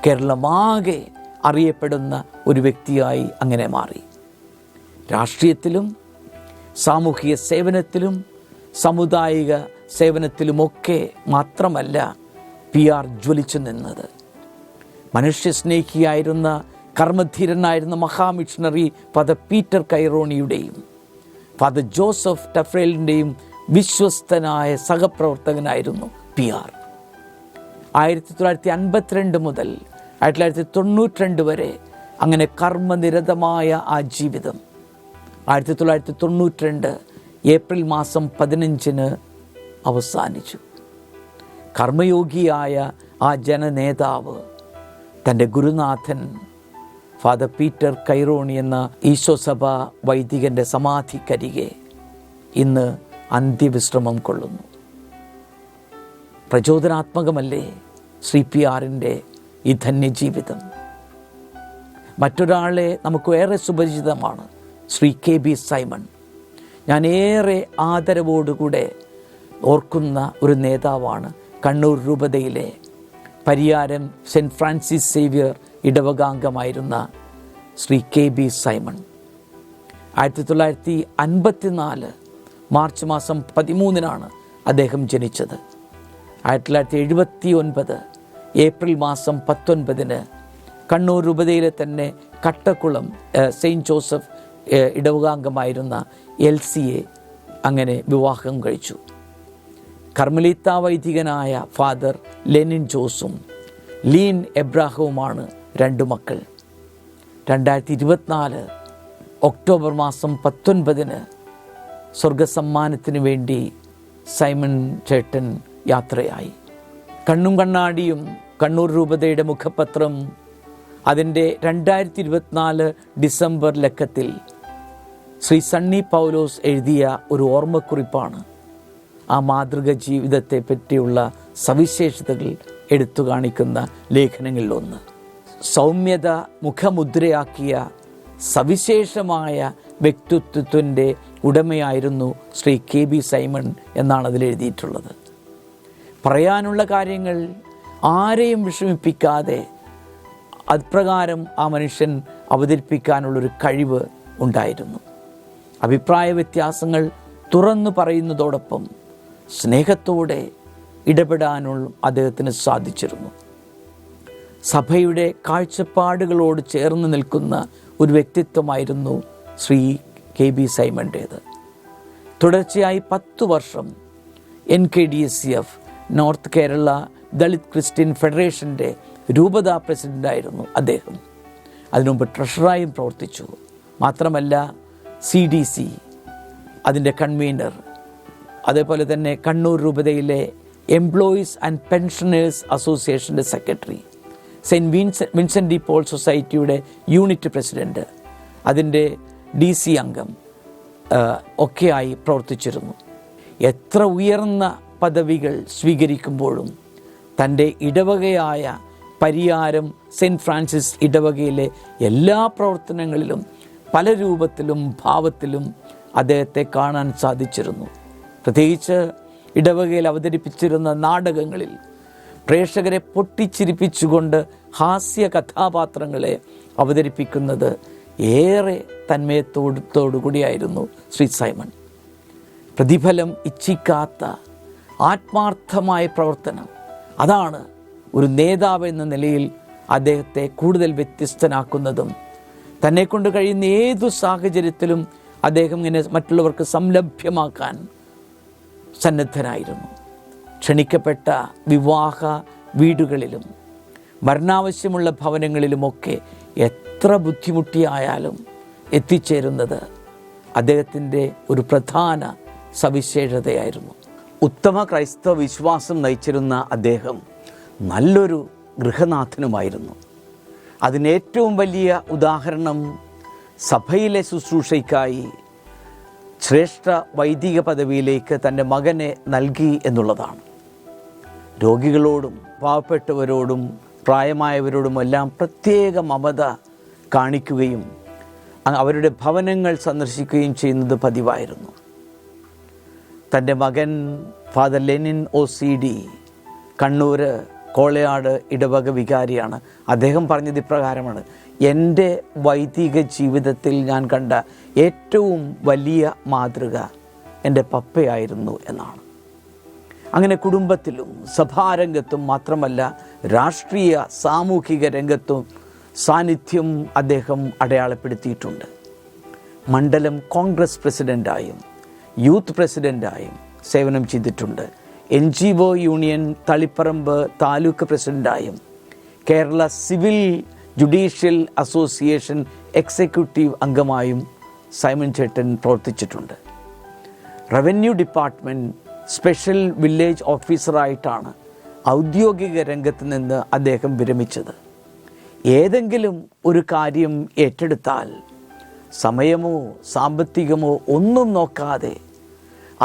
A: കേരളമാകെ അറിയപ്പെടുന്ന ഒരു വ്യക്തിയായി അങ്ങനെ മാറി. രാഷ്ട്രീയത്തിലും സാമൂഹിക സേവനത്തിലും സാമുദായിക സേവനത്തിലുമൊക്കെ മാത്രമല്ല PR ജ്വലിച്ചു നിന്നത്. മനുഷ്യസ്നേഹിയായിരുന്ന കർമ്മധീരനായിരുന്ന മഹാമിഷണറി ഫാദർ പീറ്റർ കൈറോണിയുടെയും ഫാദർ ജോസഫ് ടഫ്രേലിൻ്റെയും വിശ്വസ്തനായ സഹപ്രവർത്തകനായിരുന്നു PR. 1952 മുതൽ 1992 വരെ അങ്ങനെ കർമ്മനിരതമായ ആ ജീവിതം 1992 ഏപ്രിൽ മാസം 15 അവസാനിച്ചു. കർമ്മയോഗിയായ ആ ജനനേതാവ് തൻ്റെ ഗുരുനാഥൻ ഫാദർ പീറ്റർ കൈറോണി എന്ന ഈശോസഭ വൈദികൻ്റെ സമാധിക്കരികെ ഇന്ന് അന്ത്യവിശ്രമം കൊള്ളുന്നു. പ്രചോദനാത്മകമല്ലേ CPRൻ്റെ ഈ ധന്യജീവിതം? മറ്റൊരാളെ നമുക്ക് ഏറെ സുപരിചിതമാണ്, ശ്രീ KB സൈമൺ. ഞാൻ ഏറെ ആദരവോടുകൂടെ ഓർക്കുന്ന ഒരു നേതാവാണ് കണ്ണൂർ രൂപതയിലെ പരിയാരം സെൻറ്റ് ഫ്രാൻസിസ് സേവ്യർ ഇടവകാംഗമായിരുന്ന ശ്രീ KB സൈമൺ. 1954 മാർച്ച് മാസം 13 അദ്ദേഹം ജനിച്ചത്. 1979 ഏപ്രിൽ മാസം 19 കണ്ണൂർ രൂപതയിലെ തന്നെ കട്ടക്കുളം സെയിൻറ്റ് ജോസഫ് ഇടവകാംഗമായിരുന്ന LCയെ അങ്ങനെ വിവാഹം കഴിച്ചു. കർമ്മലീത്ത വൈദികനായ ഫാദർ ലെനിൻ ജോസും ലീൻ എബ്രാഹവുമാണ് 2 മക്കൾ. 2024 ഒക്ടോബർ മാസം 19 സ്വർഗസമ്മാനത്തിന് വേണ്ടി സൈമൺ ചേട്ടൻ യാത്രയായി. കണ്ണും കണ്ണാടിയും കണ്ണൂർ രൂപതയുടെ മുഖപത്രം അതിൻ്റെ 2024 ഡിസംബർ ലക്കത്തിൽ ശ്രീ സണ്ണി പൗലോസ് എഴുതിയ ഒരു ഓർമ്മക്കുറിപ്പാണ് ആ മാതൃക ജീവിതത്തെ പറ്റിയുള്ള സവിശേഷതകൾ എടുത്തു കാണിക്കുന്ന ലേഖനങ്ങളിലൊന്ന്. സൗമ്യത മുഖമുദ്രയാക്കിയ സവിശേഷമായ വ്യക്തിത്വത്തിൻ്റെ ഉടമയായിരുന്നു ശ്രീ KB സൈമൺ എന്നാണ് അതിലെഴുതിയിട്ടുള്ളത്. പറയാനുള്ള കാര്യങ്ങൾ ആരെയും വിഷമിപ്പിക്കാതെ അപ്രകാരം ആ മനുഷ്യൻ അവതരിപ്പിക്കാനുള്ളൊരു കഴിവ് ഉണ്ടായിരുന്നു. അഭിപ്രായ വ്യത്യാസങ്ങൾ തുറന്നു പറയുന്നതോടൊപ്പം സ്നേഹത്തോടെ ഇടപെടാനുള്ള അദ്ദേഹത്തിന് സാധിച്ചിരുന്നു. സഭയുടെ കാഴ്ചപ്പാടുകളോട് ചേർന്ന് നിൽക്കുന്ന ഒരു വ്യക്തിത്വമായിരുന്നു ശ്രീ KB സൈമൻ്റേത്. തുടർച്ചയായി 10 വർഷം NKDSCF north Kerala Dalit Christian ഫെഡറേഷൻ്റെ രൂപതാ പ്രസിഡൻ്റായിരുന്നു അദ്ദേഹം. അതിനുമുമ്പ് ട്രഷറായും പ്രവർത്തിച്ചു. മാത്രമല്ല CDC അതിൻ്റെ കൺവീനർ, അതേപോലെ തന്നെ കണ്ണൂർ രൂപതയിലെ എംപ്ലോയീസ് ആൻഡ് പെൻഷനേഴ്സ് അസോസിയേഷൻ്റെ secretary, saint Vincent de Paul സൊസൈറ്റിയുടെ യൂണിറ്റ് പ്രസിഡൻറ്റ്, അതിൻ്റെ DC അംഗം ഒക്കെയായി പ്രവർത്തിച്ചിരുന്നു. എത്ര ഉയർന്ന പദവികൾ സ്വീകരിക്കുമ്പോഴും തൻ്റെ ഇടവകയായ പരിയാരം സെൻറ്റ് ഫ്രാൻസിസ് ഇടവകയിലെ എല്ലാ പ്രവർത്തനങ്ങളിലും പല രൂപത്തിലും ഭാവത്തിലും അദ്ദേഹത്തെ കാണാൻ സാധിച്ചിരുന്നു. പ്രത്യേകിച്ച് ഇടവകയിൽ അവതരിപ്പിച്ചിരുന്ന നാടകങ്ങളിൽ പ്രേക്ഷകരെ പൊട്ടിച്ചിരിപ്പിച്ചുകൊണ്ട് ഹാസ്യ കഥാപാത്രങ്ങളെ അവതരിപ്പിക്കുന്നത് ഏറെ തന്മയത്തോടുകൂടിയായിരുന്നു ശ്രീ സൈമൺ. പ്രതിഫലം ഇച്ഛിക്കാത്ത ആത്മാർത്ഥമായ പ്രവർത്തനം, അതാണ് ഒരു നേതാവ് എന്ന നിലയിൽ അദ്ദേഹത്തെ കൂടുതൽ വ്യത്യസ്തനാക്കുന്നതും തന്നെക്കൊണ്ട് കഴിയുന്ന ഏതു സാഹചര്യത്തിലും അദ്ദേഹം ഇങ്ങനെ മറ്റുള്ളവർക്ക് സംലഭ്യമാക്കാൻ സന്നദ്ധനായിരുന്നു. ക്ഷണിക്കപ്പെട്ട വിവാഹ വീടുകളിലും മരണാവശ്യമുള്ള ഭവനങ്ങളിലുമൊക്കെ എത്ര ബുദ്ധിമുട്ടിയായാലും എത്തിച്ചേരുന്നത് അദ്ദേഹത്തിൻ്റെ ഒരു പ്രധാന സവിശേഷതയായിരുന്നു. ഉത്തമ ക്രൈസ്തവ വിശ്വാസം നയിച്ചിരുന്ന അദ്ദേഹം നല്ലൊരു ഗൃഹനാഥനുമായിരുന്നു. അതിനേറ്റവും വലിയ ഉദാഹരണം സഭയിലെ ശുശ്രൂഷയ്ക്കായി ശ്രേഷ്ഠ വൈദിക പദവിയിലേക്ക് തൻ്റെ മകനെ നൽകി എന്നുള്ളതാണ്. രോഗികളോടും പാവപ്പെട്ടവരോടും പ്രായമായവരോടുമെല്ലാം പ്രത്യേക മമത കാണിക്കുകയും അവരുടെ ഭവനങ്ങൾ സന്ദർശിക്കുകയും ചെയ്യുന്നത് പതിവായിരുന്നു. തൻ്റെ മകൻ father Lenin OCD Kannur Kolayad ഇടവക വികാരിയാണ്. അദ്ദേഹം പറഞ്ഞത് ഇപ്രകാരമാണ്: എൻ്റെ വൈദിക ജീവിതത്തിൽ ഞാൻ കണ്ട ഏറ്റവും വലിയ മാതൃക എൻ്റെ പപ്പയായിരുന്നു എന്നാണ്. അങ്ങനെ കുടുംബത്തിലും സഭാരംഗത്തും മാത്രമല്ല രാഷ്ട്രീയ സാമൂഹിക രംഗത്തും സാന്നിധ്യം അദ്ദേഹം അടയാളപ്പെടുത്തിയിട്ടുണ്ട്. മണ്ഡലം കോൺഗ്രസ് പ്രസിഡൻ്റായും യൂത്ത് പ്രസിഡൻ്റായും സേവനം ചെയ്തിട്ടുണ്ട്. NGO യൂണിയൻ തളിപ്പറമ്പ് താലൂക്ക് പ്രസിഡൻ്റായും Kerala civil judicial association executive അംഗമായും സൈമൺ ചേട്ടൻ പ്രവർത്തിച്ചിട്ടുണ്ട്. റവന്യൂ ഡിപ്പാർട്ട്മെൻറ്റ് സ്പെഷ്യൽ വില്ലേജ് ഓഫീസറായിട്ടാണ് ഔദ്യോഗിക രംഗത്ത് നിന്ന് അദ്ദേഹം വിരമിച്ചത്. ഏതെങ്കിലും ഒരു കാര്യം ഏറ്റെടുത്താൽ സമയമോ സാമ്പത്തികമോ ഒന്നും നോക്കാതെ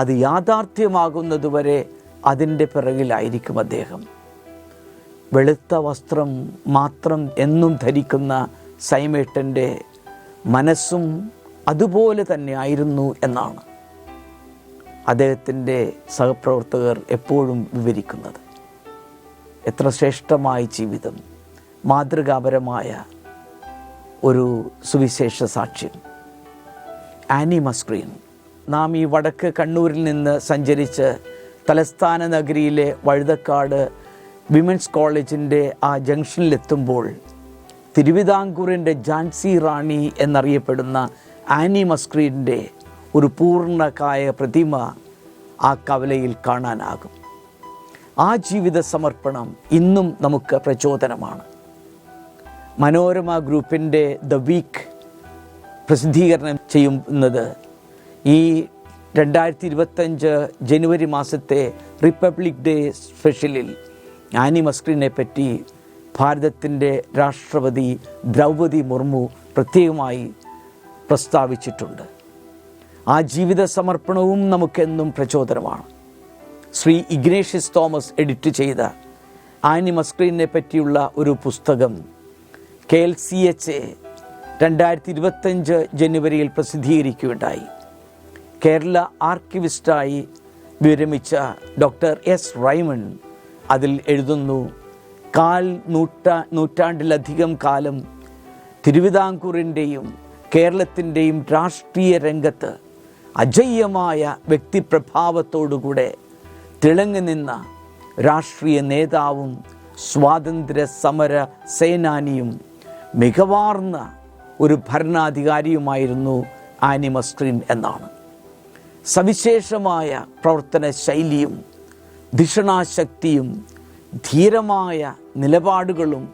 A: അത് യാഥാർത്ഥ്യമാകുന്നതുവരെ അതിൻ്റെ പിറകിലായിരിക്കും അദ്ദേഹം. വെളുത്ത വസ്ത്രം മാത്രം എന്നും ധരിക്കുന്ന സൈമേട്ടൻ്റെ മനസ്സും അതുപോലെ തന്നെ ആയിരുന്നു എന്നാണ് അദ്ദേഹത്തിൻ്റെ സഹപ്രവർത്തകർ എപ്പോഴും വിവരിക്കുന്നത്. എത്ര ശ്രേഷ്ഠമായ ജീവിതം, മാതൃകാപരമായ ഒരു സുവിശേഷ സാക്ഷ്യം. ആനി മസ്ക്രീൻ. നാം ഈ വടക്ക് കണ്ണൂരിൽ നിന്ന് സഞ്ചരിച്ച് തലസ്ഥാന നഗരിയിലെ വഴുതക്കാട് വിമൻസ് കോളേജിൻ്റെ ആ ജംഗ്ഷനിലെത്തുമ്പോൾ തിരുവിതാംകൂറിൻ്റെ ഝാൻസി റാണി എന്നറിയപ്പെടുന്ന ആനി മസ്ക്രീൻ്റെ ഒരു പൂർണ്ണകായ പ്രതിമ ആ കവലയിൽ കാണാനാകും. ആ ജീവിത സമർപ്പണം ഇന്നും നമുക്ക് പ്രചോദനമാണ്. മനോരമ ഗ്രൂപ്പിൻ്റെ ദ വീക്ക് പ്രസിദ്ധീകരണം ചെയ്യുന്നത് ഈ 2025 ജനുവരി മാസത്തെ റിപ്പബ്ലിക് ഡേ സ്പെഷ്യലിൽ ആനി മസ്ക്രീനെ പറ്റി ഭാരതത്തിൻ്റെ രാഷ്ട്രപതി ദ്രൗപദി മുർമു പ്രത്യേകമായി പ്രസ്താവിച്ചിട്ടുണ്ട്. ആ ജീവിത സമർപ്പണവും നമുക്കെന്നും പ്രചോദനമാണ്. ശ്രീ ഇഗ്നേഷ്യസ് തോമസ് എഡിറ്റ് ചെയ്ത ആനി മസ്ക്രീനെ പറ്റിയുള്ള ഒരു പുസ്തകം KLCHA 2025 ജനുവരിയിൽ പ്രസിദ്ധീകരിക്കുകയുണ്ടായി. കേരള ആർക്കിവിസ്റ്റായി വിരമിച്ച ഡോക്ടർ S. റൈമൺ അതിൽ എഴുതുന്നു, നൂറ്റാണ്ടിലധികം കാലം തിരുവിതാംകൂറിൻ്റെയും കേരളത്തിൻ്റെയും രാഷ്ട്രീയ രംഗത്ത് അജയ്യമായ വ്യക്തിപ്രഭാവത്തോടുകൂടെ തിളങ്ങി നിന്ന രാഷ്ട്രീയ നേതാവും സ്വാതന്ത്ര്യ സമര സേനാനിയും മികവാർന്ന ഒരു ഭരണാധികാരിയുമായിരുന്നു ആനി മസ്ക്രീൻ എന്നാണ്. സവിശേഷമായ പ്രവർത്തന ശൈലിയും ധിഷണാശക്തിയും ധീരമായ നിലപാടുകളും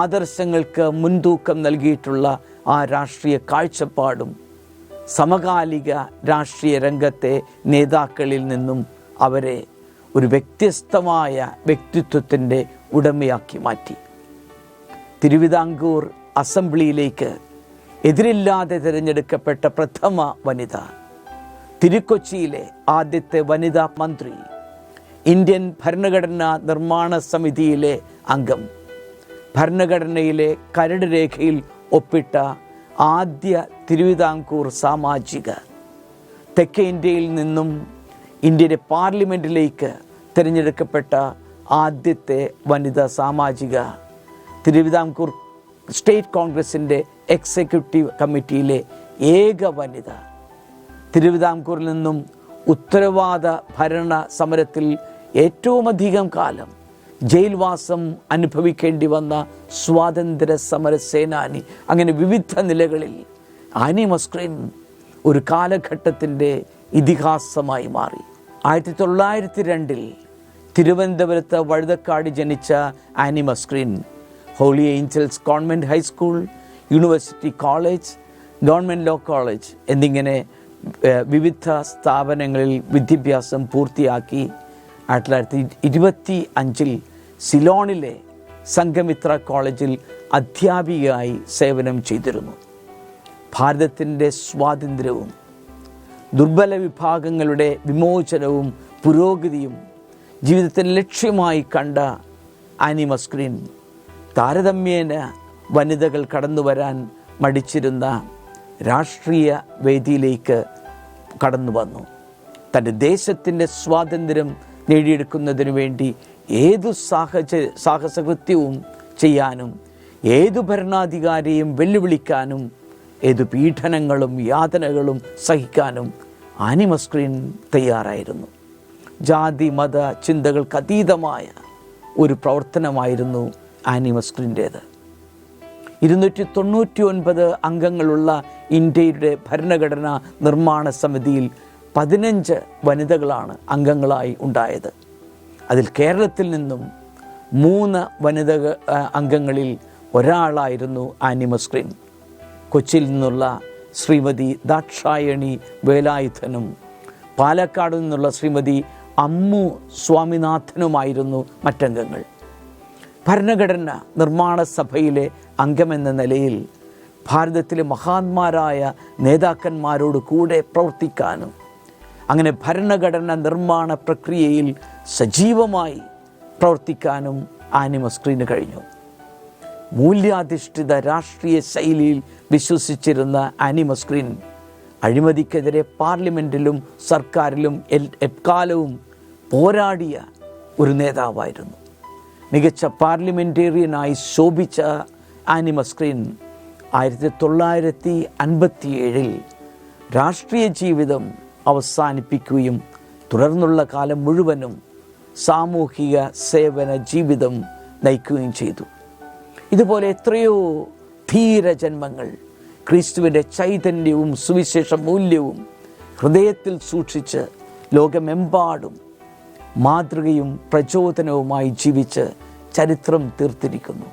A: ആദർശങ്ങൾക്ക് മുൻതൂക്കം നൽകിയിട്ടുള്ള ആ രാഷ്ട്രീയ കാഴ്ചപ്പാടും സമകാലിക രാഷ്ട്രീയ രംഗത്തെ നേതാക്കളിൽ നിന്നും അവരെ ഒരു വ്യത്യസ്തമായ വ്യക്തിത്വത്തിൻ്റെ ഉടമയാക്കി മാറ്റി. തിരുവിതാംകൂർ അസംബ്ലിയിലേക്ക് എതിരില്ലാതെ തിരഞ്ഞെടുക്കപ്പെട്ട പ്രഥമ വനിത, തിരുക്കൊച്ചിയിലെ ആദ്യത്തെ വനിതാ മന്ത്രി, ഇന്ത്യൻ ഭരണഘടനാ നിർമ്മാണ സമിതിയിലെ അംഗം, ഭരണഘടനയിലെ കരട് രേഖയിൽ ഒപ്പിട്ട ആദ്യ തിരുവിതാംകൂർ സാമാജിക, തെക്കേ ഇന്ത്യയിൽ നിന്നും ഇന്ത്യയുടെ പാർലമെൻറ്റിലേക്ക് തിരഞ്ഞെടുക്കപ്പെട്ട ആദ്യത്തെ വനിതാ സാമാജിക, തിരുവിതാംകൂർ സ്റ്റേറ്റ് കോൺഗ്രസിൻ്റെ എക്സിക്യൂട്ടീവ് കമ്മിറ്റിയിലെ ഏക വനിത, തിരുവിതാംകൂറിൽ നിന്നും ഉത്തരവാദ ഭരണ സമരത്തിൽ ഏറ്റവുമധികം കാലം ജയിൽവാസം അനുഭവിക്കേണ്ടി വന്ന സ്വാതന്ത്ര്യ സമര സേനാനി. അങ്ങനെ വിവിധ നിലകളിൽ ആനി മസ്ക്രീൻ ഒരു കാലഘട്ടത്തിൻ്റെ ഇതിഹാസമായി മാറി. 1902 തിരുവനന്തപുരത്ത് വഴുതക്കാട് ജനിച്ച Annie Mascarene Holy Angels government high school, university college, government law college എന്നിങ്ങനെ വിവിധ സ്ഥാപനങ്ങളിൽ വിദ്യാഭ്യാസം പൂർത്തിയാക്കി 1925 സിലോണിലെ സംഘമിത്ര കോളേജിൽ അധ്യാപികയായി സേവനം ചെയ്തിരുന്നു. ഭാരതത്തിൻ്റെ സ്വാതന്ത്ര്യവും ദുർബല വിഭാഗങ്ങളുടെ വിമോചനവും പുരോഗതിയും ജീവിതത്തിൽ ലക്ഷ്യമായി കണ്ട ആനി മസ്ക്രീൻ താരതമ്യേന വനിതകൾ കടന്നു വരാൻ മടിച്ചിരുന്ന രാഷ്ട്രീയ വേദിയിലേക്ക് കടന്നു വന്നു. തൻ്റെ ദേശത്തിൻ്റെ സ്വാതന്ത്ര്യം നേടിയെടുക്കുന്നതിനു വേണ്ടി ഏതു സാഹസകൃത്യവും ചെയ്യാനും ഏതു ഭരണാധികാരിയെയും വെല്ലുവിളിക്കാനും ഏതു പീഡനങ്ങളും യാതനകളും സഹിക്കാനും ആനി മസ്ക്രീൻ തയ്യാറായിരുന്നു. ജാതി മത ചിന്തകൾക്ക് അതീതമായ ഒരു പ്രവർത്തനമായിരുന്നു ആനി മസ്ക്രീൻ്റേത്. 299 അംഗങ്ങളുള്ള ഇന്ത്യയുടെ ഭരണഘടനാ നിർമ്മാണ സമിതിയിൽ 15 വനിതകളാണ് അംഗങ്ങളായി ഉണ്ടായത്. അതിൽ കേരളത്തിൽ നിന്നും 3 വനിതാ അംഗങ്ങളിൽ ഒരാളായിരുന്നു ആനി മസ്ക്രീൻ. കൊച്ചിയിൽ നിന്നുള്ള ശ്രീമതി ദാക്ഷായണി വേലായുധനും പാലക്കാട് നിന്നുള്ള ശ്രീമതി അമ്മു സ്വാമിനാഥനുമായിരുന്നു മറ്റംഗങ്ങൾ. ഭരണഘടന നിർമ്മാണ സഭയിലെ അംഗമെന്ന നിലയിൽ ഭാരതത്തിലെ മഹാന്മാരായ നേതാക്കന്മാരോട് കൂടെ പ്രവർത്തിക്കാനും അങ്ങനെ ഭരണഘടന നിർമ്മാണ പ്രക്രിയയിൽ സജീവമായി പ്രവർത്തിക്കാനും ആനി മസ്ക്രീന് കഴിഞ്ഞു. മൂല്യാധിഷ്ഠിത രാഷ്ട്രീയ ശൈലിയിൽ വിശ്വസിച്ചിരുന്ന ആനി മസ്ക്രീൻ അഴിമതിക്കെതിരെ പാർലമെൻറ്റിലും സർക്കാരിലും എക്കാലവും പോരാടിയ ഒരു നേതാവായിരുന്നു. മികച്ച പാർലമെൻറ്റേറിയനായി ശോഭിച്ച ആനി മസ്ക്രീൻ 1957 രാഷ്ട്രീയ ജീവിതം അവസാനിപ്പിക്കുകയും തുടർന്നുള്ള കാലം മുഴുവനും സാമൂഹിക സേവന ജീവിതം നയിക്കുകയും ചെയ്തു. ഇതുപോലെ എത്രയോ ധീരജന്മങ്ങൾ ക്രിസ്തുവിൻ്റെ ചൈതന്യവും സുവിശേഷ മൂല്യവും ഹൃദയത്തിൽ സൂക്ഷിച്ച് ലോകമെമ്പാടും മാതൃകയും പ്രചോദനവുമായി ജീവിച്ച് ചരിത്രം തീർത്തിരിക്കുന്നു.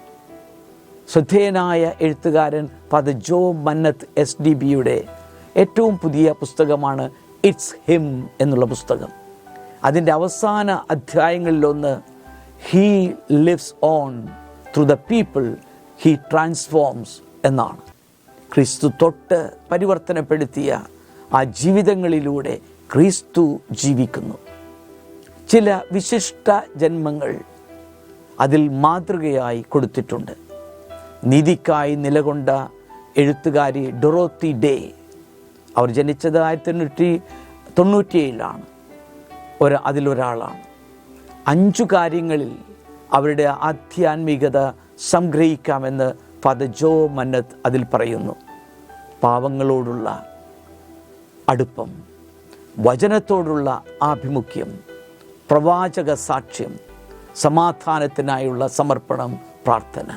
A: ശ്രദ്ധേയനായ എഴുത്തുകാരൻ ഫാദർ ജോ മന്നത്ത് SDBയുടെ ഏറ്റവും പുതിയ പുസ്തകമാണ് ഇറ്റ്സ് ഹിം എന്നുള്ള പുസ്തകം. അതിൻ്റെ അവസാന അധ്യായങ്ങളിലൊന്ന് he lives on through the people he transforms എന്നാണ്. ക്രിസ്തു തൊട്ട് പരിവർത്തനപ്പെടുത്തിയ ആ ജീവിതങ്ങളിലൂടെ ക്രിസ്തു ജീവിക്കുന്നു. ചില വിശിഷ്ട ജന്മങ്ങൾ അതിൽ മാതൃകയായി കൊടുത്തിട്ടുണ്ട്. നീതിക്കായി നിലകൊണ്ട എഴുത്തുകാരി ഡൊറോത്തി ഡേ. അവർ ജനിച്ചത് 1897 അതിലൊരാളാണ്. 5 കാര്യങ്ങളിൽ അവരുടെ ആധ്യാത്മികത സംഗ്രഹിക്കാമെന്ന് ഫാദർ ജോ മന്നത്ത് അതിൽ പറയുന്നു. പാവങ്ങളോടുള്ള അടുപ്പം, വചനത്തോടുള്ള ആഭിമുഖ്യം, പ്രവാചക സാക്ഷ്യം, സമാധാനത്തിനായുള്ള സമർപ്പണം, പ്രാർത്ഥന.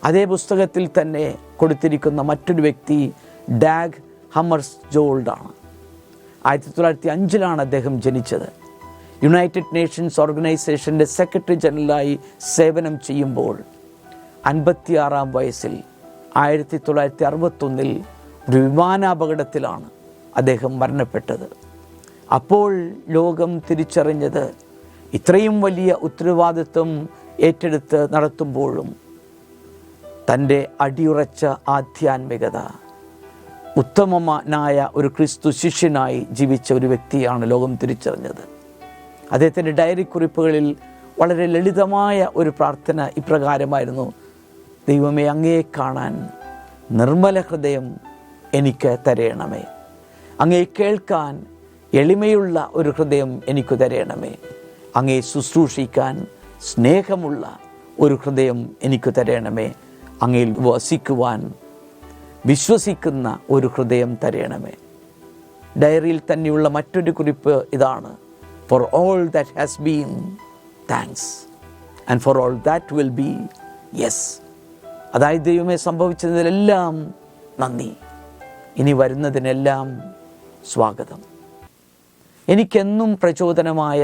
A: അതേ പുസ്തകത്തിൽ തന്നെ കൊടുത്തിരിക്കുന്ന മറ്റൊരു വ്യക്തി ഡാഗ് ഹമ്മർസ്ജോൾഡാണ്. 1905 അദ്ദേഹം ജനിച്ചത്. യുണൈറ്റഡ് നേഷൻസ് ഓർഗനൈസേഷൻ്റെ സെക്രട്ടറി ജനറലായി സേവനം ചെയ്യുമ്പോൾ 56 വയസ്സിൽ 1961 ഒരു വിമാനാപകടത്തിലാണ് അദ്ദേഹം മരണപ്പെട്ടത്. അപ്പോൾ ലോകം തിരിച്ചറിഞ്ഞത് ഇത്രയും വലിയ ഉത്തരവാദിത്വം ഏറ്റെടുത്ത് നടത്തുമ്പോഴും തൻ്റെ അടിയുറച്ച ആധ്യാത്മികത, ഉത്തമനായ ഒരു ക്രിസ്തു ശിഷ്യനായി ജീവിച്ച ഒരു വ്യക്തിയാണ് ലോകം തിരിച്ചറിഞ്ഞത്. അദ്ദേഹത്തിൻ്റെ ഡയറി കുറിപ്പുകളിൽ വളരെ ലളിതമായ ഒരു പ്രാർത്ഥന ഇപ്രകാരമായിരുന്നു: ദൈവമേ, അങ്ങയെ കാണാൻ നിർമ്മല ഹൃദയം എനിക്ക് തരയണമേ. അങ്ങയെ കേൾക്കാൻ എളിമയുള്ള ഒരു ഹൃദയം എനിക്ക് തരയണമേ. അങ്ങയെ ശുശ്രൂഷിക്കാൻ സ്നേഹമുള്ള ഒരു ഹൃദയം എനിക്ക് തരയണമേ. അങ്ങയിൽ വസിക്കുവാൻ വിശ്വസിക്കുന്ന ഒരു ഹൃദയം തരയണമേ. ഡയറിയിൽ തന്നെയുള്ള മറ്റൊരു കുറിപ്പ് ഇതാണ്: For all that has been, thanks. And for all that will be, yes. അതായത് ദൈവമേ, സംഭവിച്ചതിനെല്ലാം നന്ദി, ഇനി വരുന്നതിനെല്ലാം സ്വാഗതം. എനിക്കെന്നും പ്രചോദനമായ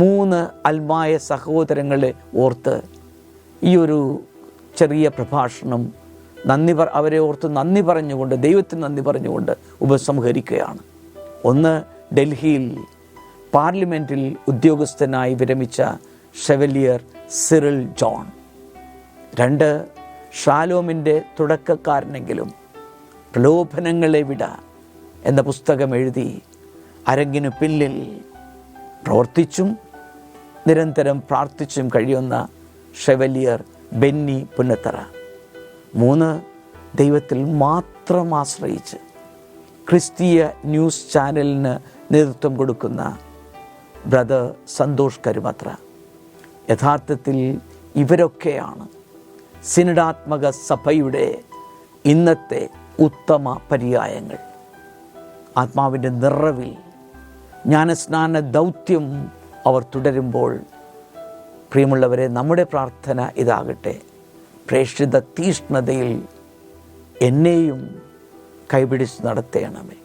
A: 3 അൽമായ സഹോദരങ്ങളെ ഓർത്ത് ഈ ഒരു ചെറിയ പ്രഭാഷണം അവരെ ഓർത്ത് നന്ദി പറഞ്ഞുകൊണ്ട്, ദൈവത്തിന് നന്ദി പറഞ്ഞുകൊണ്ട് ഉപസംഹരിക്കുകയാണ്. ഒന്ന്, ഡൽഹിയിൽ പാർലമെൻറ്റിൽ ഉദ്യോഗസ്ഥനായി വിരമിച്ച ഷെവലിയർ സിറിൽ ജോൺ. 2, ഷാലോമിൻ്റെ തുടക്കക്കാരനെങ്കിലും പ്രലോഭനങ്ങളെ വിട എന്ന പുസ്തകം എഴുതി അരങ്ങിനു പിന്നിൽ പ്രവർത്തിച്ചും നിരന്തരം പ്രാർത്ഥിച്ചും കഴിയുന്ന ഷെവലിയർ ബെന്നി പുന്നത്തറ. 3, ദൈവത്തിൽ മാത്രം ആശ്രയിച്ച് ക്രിസ്തീയ ന്യൂസ് ചാനലിന് നേതൃത്വം കൊടുക്കുന്ന ബ്രദർ സന്തോഷ് കരുമത്ര. യഥാർത്ഥത്തിൽ ഇവരൊക്കെയാണ് സിനഡാത്മക സഭയുടെ ഇന്നത്തെ ഉത്തമ പര്യായങ്ങൾ. ആത്മാവിൻ്റെ നിറവിൽ ജ്ഞാനസ്നാന ദൗത്യം അവർ തുടരുമ്പോൾ, പ്രിയമുള്ളവരെ, നമ്മുടെ പ്രാർത്ഥന ഇതാകട്ടെ: പ്രേക്ഷിത തീഷ്ണതയിൽ എന്നെയും കൈപിടിച്ച് നടത്തേണമേ.